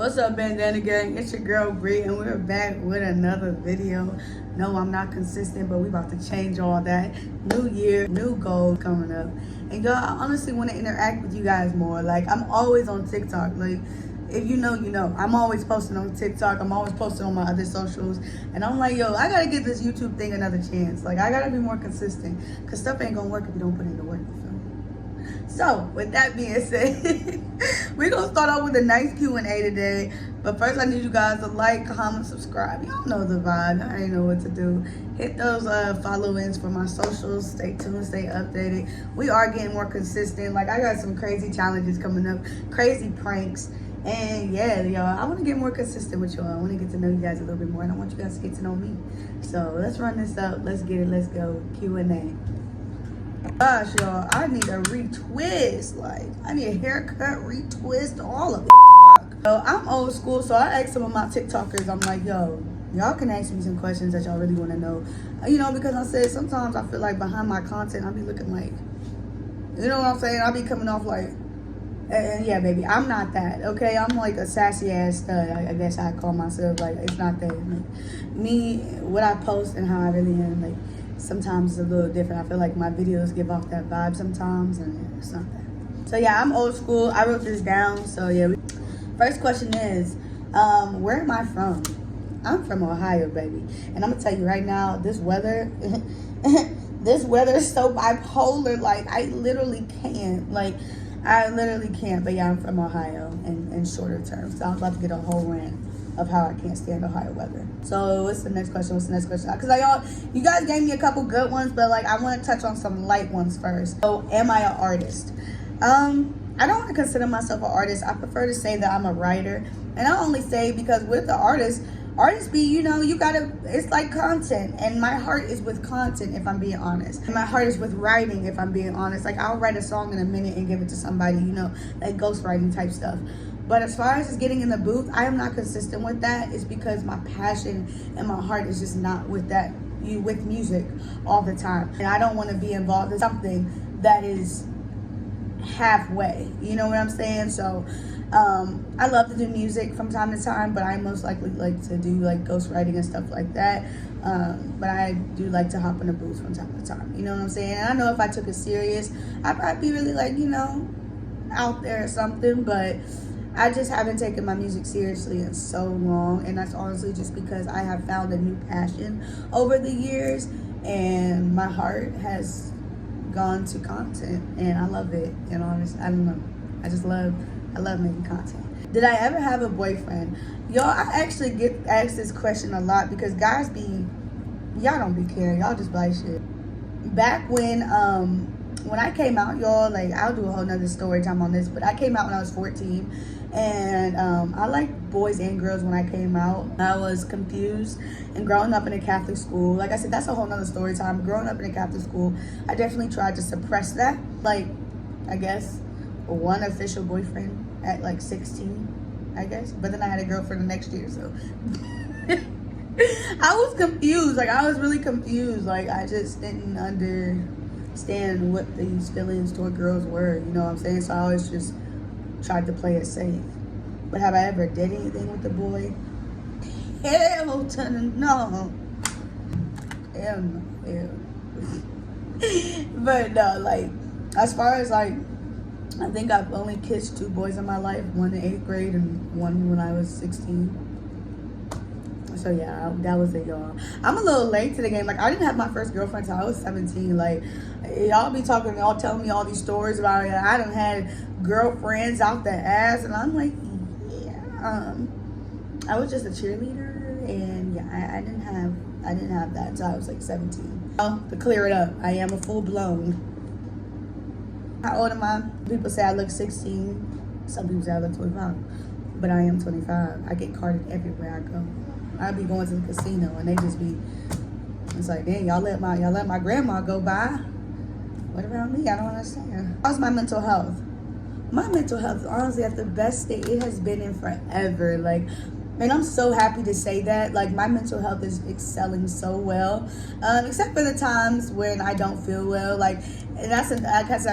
What's up, Bandana Gang? It's your girl Bree, and we're back with another video. No, I'm not consistent, but we about to change all that. New year, new goals coming up. And y'all, I honestly want to interact with you guys more. Like, I'm always on TikTok. Like, if you know, you know. I'm always posting on TikTok. I'm always posting on my other socials. And I'm like, yo, I got to give this YouTube thing another chance. Like, I got to be more consistent. Because stuff ain't going to work if you don't put in the work. You feel me? So, with that being said, we're going to start off with a nice Q&A today. But first, I need you guys to like, comment, subscribe. Y'all know the vibe. I ain't know what to do. Hit those follow-ins for my socials. Stay tuned, stay updated. We are getting more consistent. Like, I got some crazy challenges coming up, crazy pranks. And yeah, y'all, I want to get more consistent with y'all. I want to get to know you guys a little bit more. And I want you guys to get to know me. So, let's run this up. Let's get it. Let's go. Q&A. Gosh, y'all, I need a retwist. Like, I need a haircut, retwist, all of it. So I'm old school, so I asked some of my TikTokers, I'm like, yo, y'all can ask me some questions that y'all really want to know. You know, because I said sometimes I feel like behind my content, I'll be looking like, you know what I'm saying? I'll be coming off like, yeah, baby, I'm not that, okay? I'm like a sassy ass stud, I guess I call myself. Like, it's not that. Like, me, what I post and how I really am, like, sometimes it's a little different. I feel like my videos give off that vibe sometimes, and it's not that. So yeah, I'm old school. I wrote this down. So yeah, first question is, where am I from? I'm from Ohio, baby. And I'm gonna tell you right now, this weather, this weather is so bipolar. Like, I literally can't. Like, I literally can't. But yeah, I'm from Ohio in shorter terms. So I'm about to get a whole rant of how I can't stand Ohio weather. So what's the next question? Because you guys gave me a couple good ones, but like, I want to touch on some light ones first. So, am I an artist? I don't want to consider myself an artist. I prefer to say that I'm a writer. And I only say because with the artists be, you know, you gotta, it's like content. And my heart is with content, if I'm being honest. And my heart is with writing, if I'm being honest. Like, I'll write a song in a minute and give it to somebody, you know, like ghostwriting type stuff. But as far as just getting in the booth, I am not consistent with that. It's because my passion and my heart is just not with that, with music all the time. And I don't want to be involved in something that is halfway. You know what I'm saying? So I love to do music from time to time, but I most likely like to do like ghostwriting and stuff like that. But I do like to hop in the booth from time to time. You know what I'm saying? And I know if I took it serious, I'd probably be really like, you know, out there or something. But I just haven't taken my music seriously in so long, and that's honestly just because I have found a new passion over the years, and my heart has gone to content, and I love it. And honestly, I don't know, I love making content. Did I ever have a boyfriend? Y'all, I actually get asked this question a lot because guys y'all don't be caring, y'all just buy shit. Back when I came out, y'all, like, I'll do a whole nother story time on this, but I came out when I was 14, and I liked boys and girls when I came out. I was confused, and growing up in a Catholic school, like I said, that's a whole nother story time. Growing up in a Catholic school, I definitely tried to suppress that. Like, I guess one official boyfriend at like 16, I guess, but then I had a girlfriend the next year, so I was confused. Like, I was really confused. Like, I just didn't understand what these feelings toward girls were, you know what I'm saying? So I always just tried to play it safe. But have I ever did anything with a boy? Hell to no. Hell no. Hell. But no, like, as far as like, I think I've only kissed 2 boys in my life, one in 8th grade and one when I was 16. So yeah, that was it, y'all. I'm a little late to the game. Like, I didn't have my first girlfriend until I was 17. Like, y'all be talking, y'all telling me all these stories about it. I done had girlfriends out the ass, and I'm like, yeah. I was just a cheerleader, and yeah, I didn't have that until I was like 17. To clear it up, I am a full blown. How old am I? People say I look 16. Some people say I look 25, but I am 25. I get carded everywhere I go. I be going to the casino, and they just be, it's like, dang, y'all let my grandma go by. What about me? I don't understand. How's my mental health? My mental health, honestly, at the best state it has been in forever. Like, and I'm so happy to say that. Like, my mental health is excelling so well, except for the times when I don't feel well. Like, and that's I guess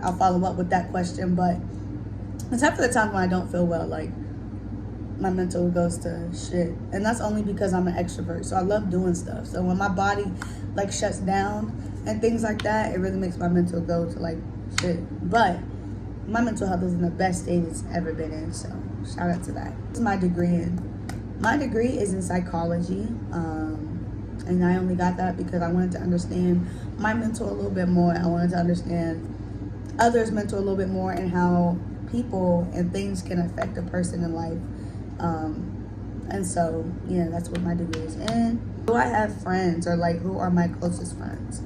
I'll follow up with that question. But except for the times when I don't feel well, like, my mental goes to shit. And that's only because I'm an extrovert. So I love doing stuff. So when my body like shuts down and things like that, it really makes my mental go to like shit. But my mental health is in the best state it's ever been in. So shout out to that. This is my degree in. My degree is in psychology. And I only got that because I wanted to understand my mental a little bit more. I wanted to understand others' mental a little bit more and how people and things can affect a person in life. And so, yeah, that's what my degree is in. Do I have friends, or like who are my closest friends?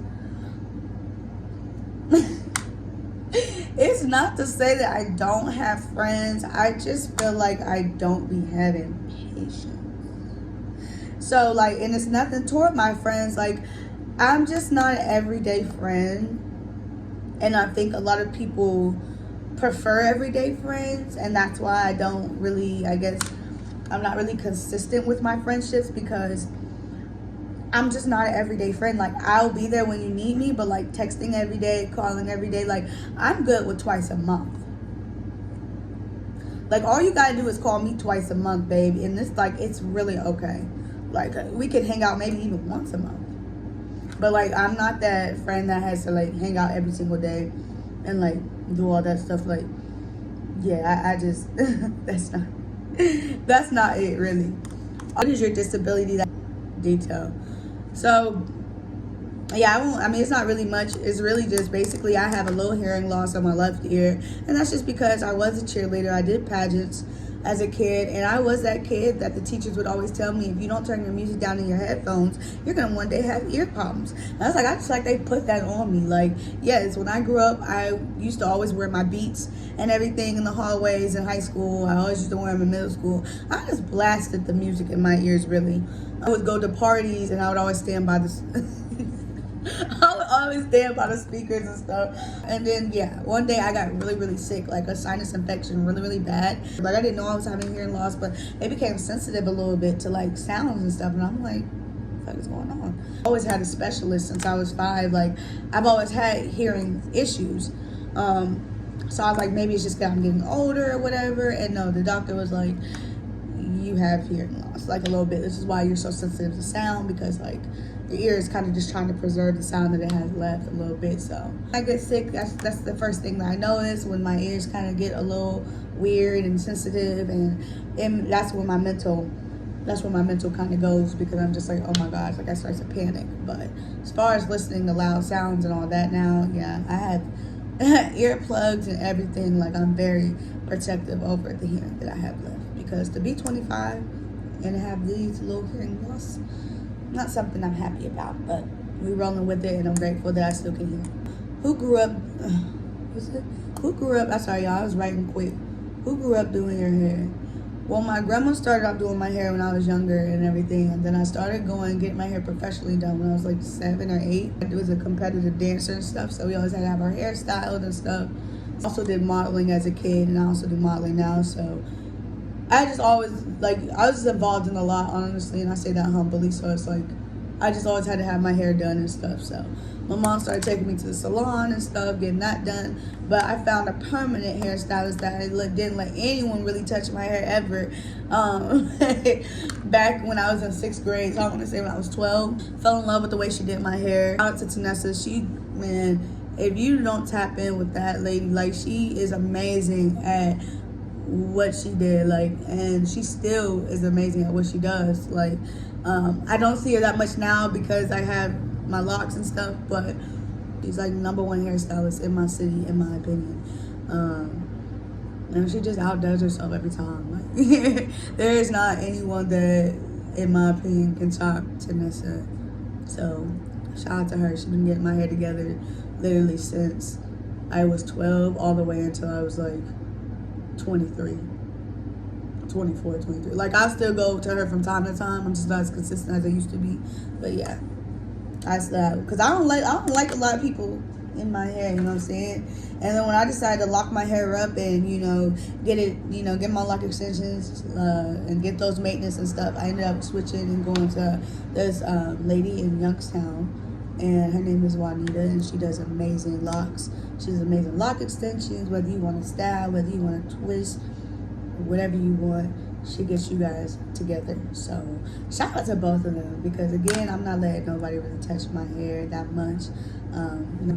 It's not to say that I don't have friends. I just feel like I don't be having patience. So like, and it's nothing toward my friends. Like, I'm just not an everyday friend. And I think a lot of people prefer everyday friends. And that's why I don't really, I guess, I'm not really consistent with my friendships, because I'm just not an everyday friend. Like, I'll be there when you need me, but like texting every day, calling every day, like I'm good with twice a month. Like, all you gotta do is call me twice a month, baby. And it's like, it's really okay. Like, we can hang out maybe even once a month. But like, I'm not that friend that has to like hang out every single day and like do all that stuff. Like, yeah, I just, that's not it really. What is your disability? That detail. So yeah, I mean, it's not really much. It's really just basically I have a little hearing loss on my left ear. And that's just because I was a cheerleader. I did pageants as a kid. And I was that kid that the teachers would always tell me, if you don't turn your music down in your headphones, you're going to one day have ear problems. And I was like, I just like they put that on me. Like, yes, when I grew up, I used to always wear my Beats and everything in the hallways in high school. I always used to wear them in middle school. I just blasted the music in my ears, really. I would go to parties and I would always stand by the... I would always stand by the speakers and stuff. And then, yeah, one day I got really, really sick, like a sinus infection, really, really bad. Like, I didn't know I was having hearing loss, but it became sensitive a little bit to, like, sounds and stuff. And I'm like, what the fuck is going on? I always had a specialist since I was 5. Like, I've always had hearing issues. So I was like, maybe it's just because I'm getting older or whatever. And no, the doctor was like, you have hearing loss, like a little bit. This is why you're so sensitive to sound, because, like, your ear is kind of just trying to preserve the sound that it has left a little bit. So I get sick, that's the first thing that I notice, when my ears kind of get a little weird and sensitive, and that's when my mental kind of goes, because I'm just like, oh my gosh, like I start to panic. But as far as listening to loud sounds and all that now, yeah, I have earplugs and everything. Like, I'm very protective over the hearing that I have left, because to be 25 and have these little hearing loss, not something I'm happy about, but we're rolling with it, and I'm grateful that I still can hear. Who grew up, I'm sorry y'all, I was writing quick. Who grew up doing your hair? Well, my grandma started off doing my hair when I was younger and everything, and then I started getting my hair professionally done when I was like 7 or 8. I was a competitive dancer and stuff, so we always had to have our hair styled and stuff. Also did modeling as a kid, and I also do modeling now, so I just always, like, I was just involved in a lot, honestly, and I say that humbly. So it's like, I just always had to have my hair done and stuff. So my mom started taking me to the salon and stuff, getting that done. But I found a permanent hairstylist that didn't let anyone really touch my hair ever. Back when I was in 6th grade, so I want to say when I was 12, fell in love with the way she did my hair. Shout out to Tanessa. She, man, if you don't tap in with that lady, like, she is amazing at what she did, like, and she still is amazing at what she does. Like, I don't see her that much now because I have my locks and stuff, but she's like #1 hairstylist in my city, in my opinion. And she just outdoes herself every time. Like, there is not anyone that, in my opinion, can top Tanessa. So shout out to her. She's been getting my hair together literally since I was 12 all the way until I was like 24, 23. Like, I still go to her from time to time. I'm just not as consistent as I used to be. But yeah, I still, because I don't like a lot of people in my hair, you know what I'm saying? And then when I decided to lock my hair up and, you know, get my lock extensions and get those maintenance and stuff, I ended up switching and going to this lady in Youngstown, and her name is Juanita, and she does amazing locks. She does amazing lock extensions, whether you want to style, whether you want to twist, whatever you want. she gets you guys together. So shout out to both of them, because again, I'm not letting nobody really touch my hair that much.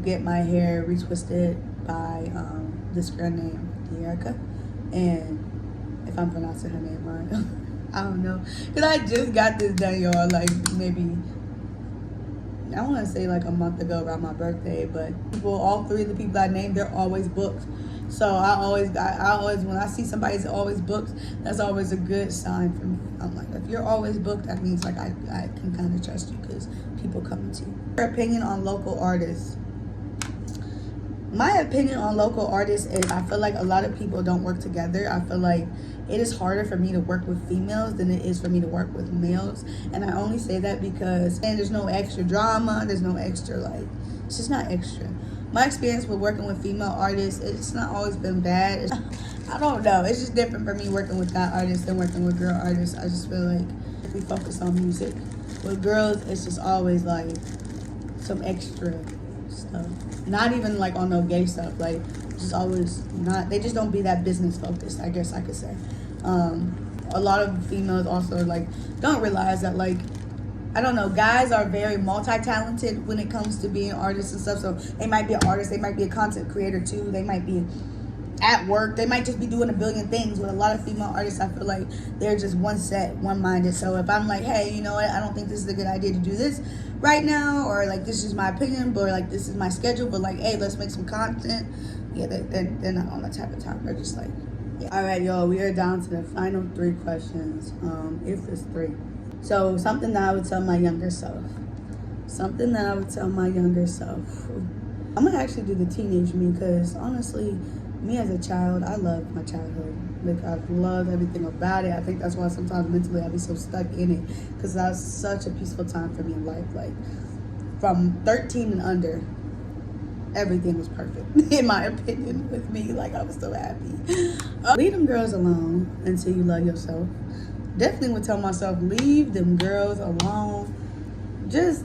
Get my hair retwisted by this girl named Erica, and if I'm pronouncing her name right, I don't know, because I just got this done, y'all, like maybe, I want to say like a month ago around my birthday. But all three of the people I named, they're always booked. So I always, when I see somebody's always booked, that's always a good sign for me. I'm like, if you're always booked, that means like I can kind of trust you, because people come to you. Your opinion on local artists. My opinion on local artists is, I feel like a lot of people don't work together. I feel like it is harder for me to work with females than it is for me to work with males. And I only say that because, and there's no extra drama, there's no extra, like, it's just not extra. My experience with working with female artists, it's not always been bad. I don't know, it's just different for me working with guy artists than working with girl artists. I just feel like if we focus on music. With girls, it's just always like some extra stuff. Not even like on no gay stuff, like just always not, they just don't be that business focused, I guess I could say. A lot of females also like don't realize that, like, I don't know, guys are very multi-talented when it comes to being artists and stuff. So they might be an artist, they might be a content creator too, they might be at work, they might just be doing a billion things. With a lot of female artists, I feel like they're just one set, one-minded. So if I'm like, hey, you know what, I don't think this is a good idea to do this right now, or like this is my opinion, or like this is my schedule, but like, hey, let's make some content. Yeah, they're not on that type of time. They're just like, yeah. All right, y'all, we are down to the final 3 questions, if it's 3. So something that I would tell my younger self. Something that I would tell my younger self. I'm gonna actually do the teenage me, because honestly, me as a child, I love my childhood. Like, I've loved everything about it. I think that's why sometimes mentally I be so stuck in it, because that was such a peaceful time for me in life. Like, from 13 and under, everything was perfect, in my opinion, with me. Like, I was so happy. Leave them girls alone until you love yourself. Definitely would tell myself, leave them girls alone. Just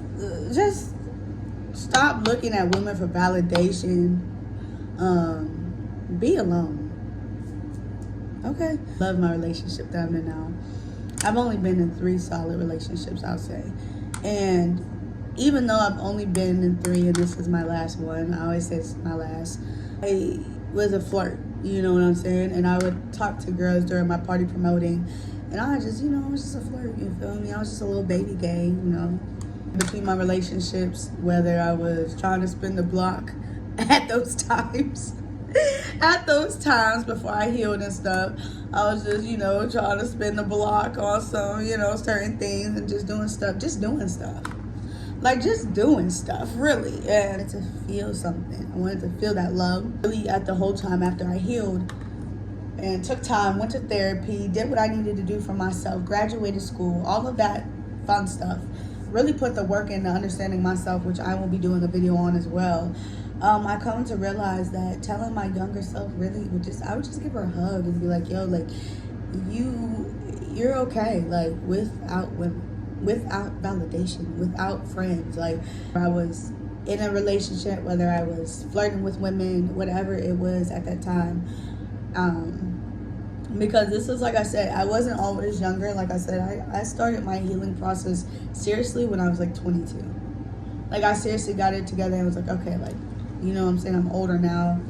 stop looking at women for validation. Be alone. Okay. Love my relationship that I'm in now. I've only been in 3 solid relationships, I'll say. And even though I've only been in 3 and this is my last one, I always say it's my last, I was a flirt, you know what I'm saying? And I would talk to girls during my party promoting, and I just, you know, I was just a flirt, you feel me? I was just a little baby gay, you know? Between my relationships, whether I was trying to spin the block at those times, before I healed and stuff, I was just, you know, trying to spin the block on some, you know, certain things, and just doing stuff, like just doing stuff, really. And I wanted to feel something. I wanted to feel that love. Really, at the whole time after I healed and took time, went to therapy, did what I needed to do for myself, graduated school, all of that fun stuff. Really put the work into understanding myself, which I will be doing a video on as well. I come to realize that telling my younger self really I would just give her a hug and be like, yo, like, you're okay, like, without women, without validation, without friends. Like, I was in a relationship, whether I was flirting with women, whatever it was at that time. Because this is, like I said, I wasn't always younger. Like I said, I started my healing process seriously when I was like 22. Like, I seriously got it together and was like, okay, like, you know what I'm saying, I'm older now,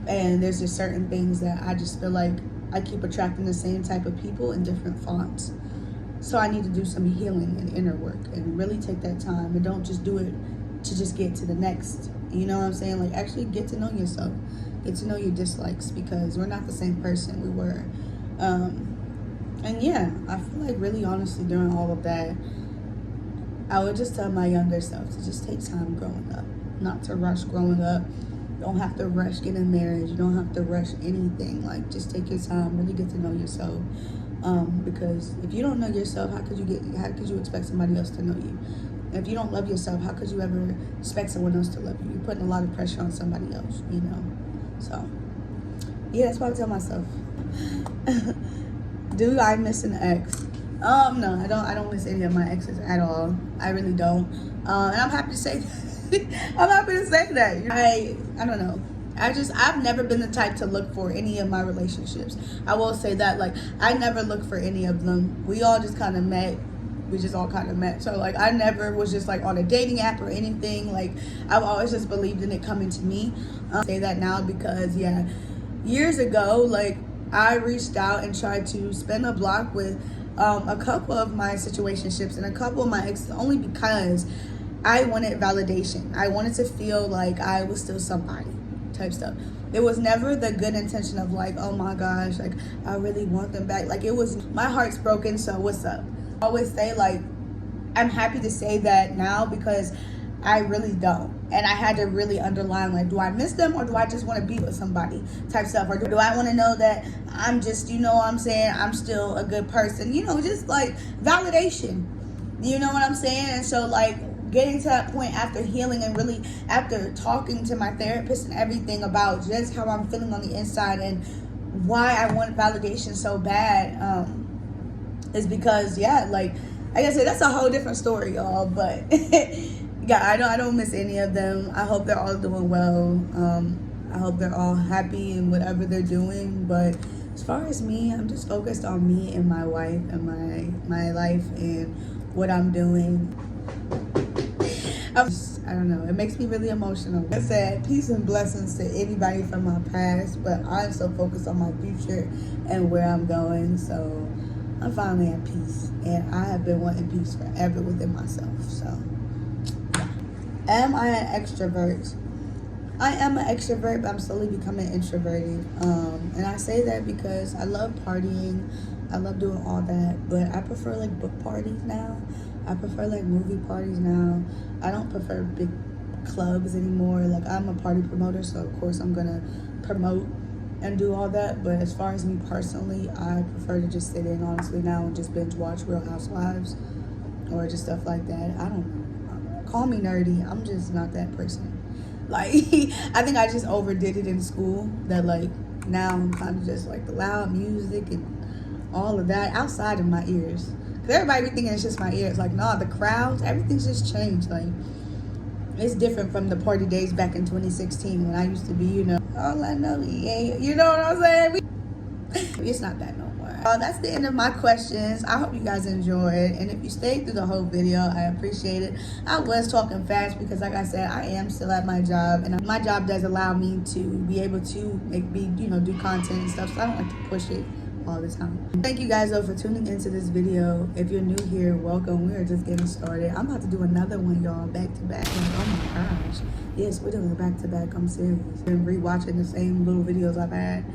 and there's just certain things that I just feel like I keep attracting the same type of people in different fonts. So I need to do some healing and inner work and really take that time, and don't just do it to just get to the next, you know what I'm saying? Like, actually get to know yourself, get to know your dislikes, because we're not the same person we were. And yeah, I feel like really honestly during all of that, I would just tell my younger self to just take time growing up, not to rush growing up. You don't have to rush getting married. You don't have to rush anything. Like, just take your time, really get to know yourself. Because if you don't know yourself, how could you expect somebody else to know you? If you don't love yourself, how could you ever expect someone else to love you? You're putting a lot of pressure on somebody else, you know? So, yeah, that's what I tell myself. Do I miss an ex? No, I don't miss any of my exes at all. I really don't. And I'm happy to say that. I'm happy to say that. I don't know. I've never been the type to look for any of my relationships. I will say that, like, I never looked for any of them. We all just kind of met. We just all kind of met. So, like, I never was just, like, on a dating app or anything. Like, I've always just believed in it coming to me. I say that now because, yeah, years ago, like, I reached out and tried to spin a block with a couple of my situationships and a couple of my exes, only because I wanted validation. I wanted to feel like I was still somebody type stuff. It was never the good intention of, like, oh my gosh, like, I really want them back. Like, it was, my heart's broken, so what's up? I always say, like, I'm happy to say that now because I really don't. And I had to really underline, like, do I miss them or do I just want to be with somebody type stuff? Or do I want to know that I'm just, you know what I'm saying, I'm still a good person? You know, just, like, validation. You know what I'm saying? And so, like, getting to that point after healing and really after talking to my therapist and everything about just how I'm feeling on the inside and why I want validation so bad, is because, yeah, like I said, that's a whole different story, y'all. But yeah, I don't miss any of them. I hope they're all doing well. I hope they're all happy in whatever they're doing. But as far as me, I'm just focused on me and my wife and my life and what I'm doing. I don't know, it makes me really emotional. Like I said, peace and blessings to anybody from my past, but I'm so focused on my future and where I'm going. So I'm finally at peace, and I have been wanting peace forever within myself. So, am I an extrovert? I am an extrovert, but I'm slowly becoming introverted. And I say that because I love partying, I love doing all that, but I prefer, like, book parties now. I prefer, like, movie parties now. I don't prefer big clubs anymore. Like, I'm a party promoter, so of course I'm gonna promote and do all that. But as far as me personally, I prefer to just sit in, honestly, now and just binge watch Real Housewives or just stuff like that. I don't know. Call me nerdy. I'm just not that person. Like, I think I just overdid it in school. That, like, now I'm kind of just, like, the loud music and all of that outside of my ears. Cause everybody be thinking it's just my ears. Like, nah, the crowds, everything's just changed. Like, it's different from the party days back in 2016 when I used to be, you know, all I know, yeah, you know what I'm saying? It's not that no more. That's the end of my questions. I hope you guys enjoyed, and if you stayed through the whole video, I appreciate it. I was talking fast because, like I said, I am still at my job, and my job does allow me to be able to do content and stuff, so I don't like to push it all the time. Thank you guys though for tuning into this video. If you're new here, welcome. We are just getting started. I'm about to do another one, y'all, back to back. And oh my gosh, yes, we're doing it back to back. I'm serious. Been rewatching the same little videos I've had.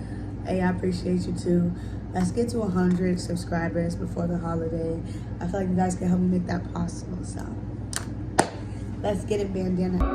Hey, I appreciate you too. Let's get to 100 subscribers before the holiday. I feel like you guys can help me make that possible. So let's get it, Bandana.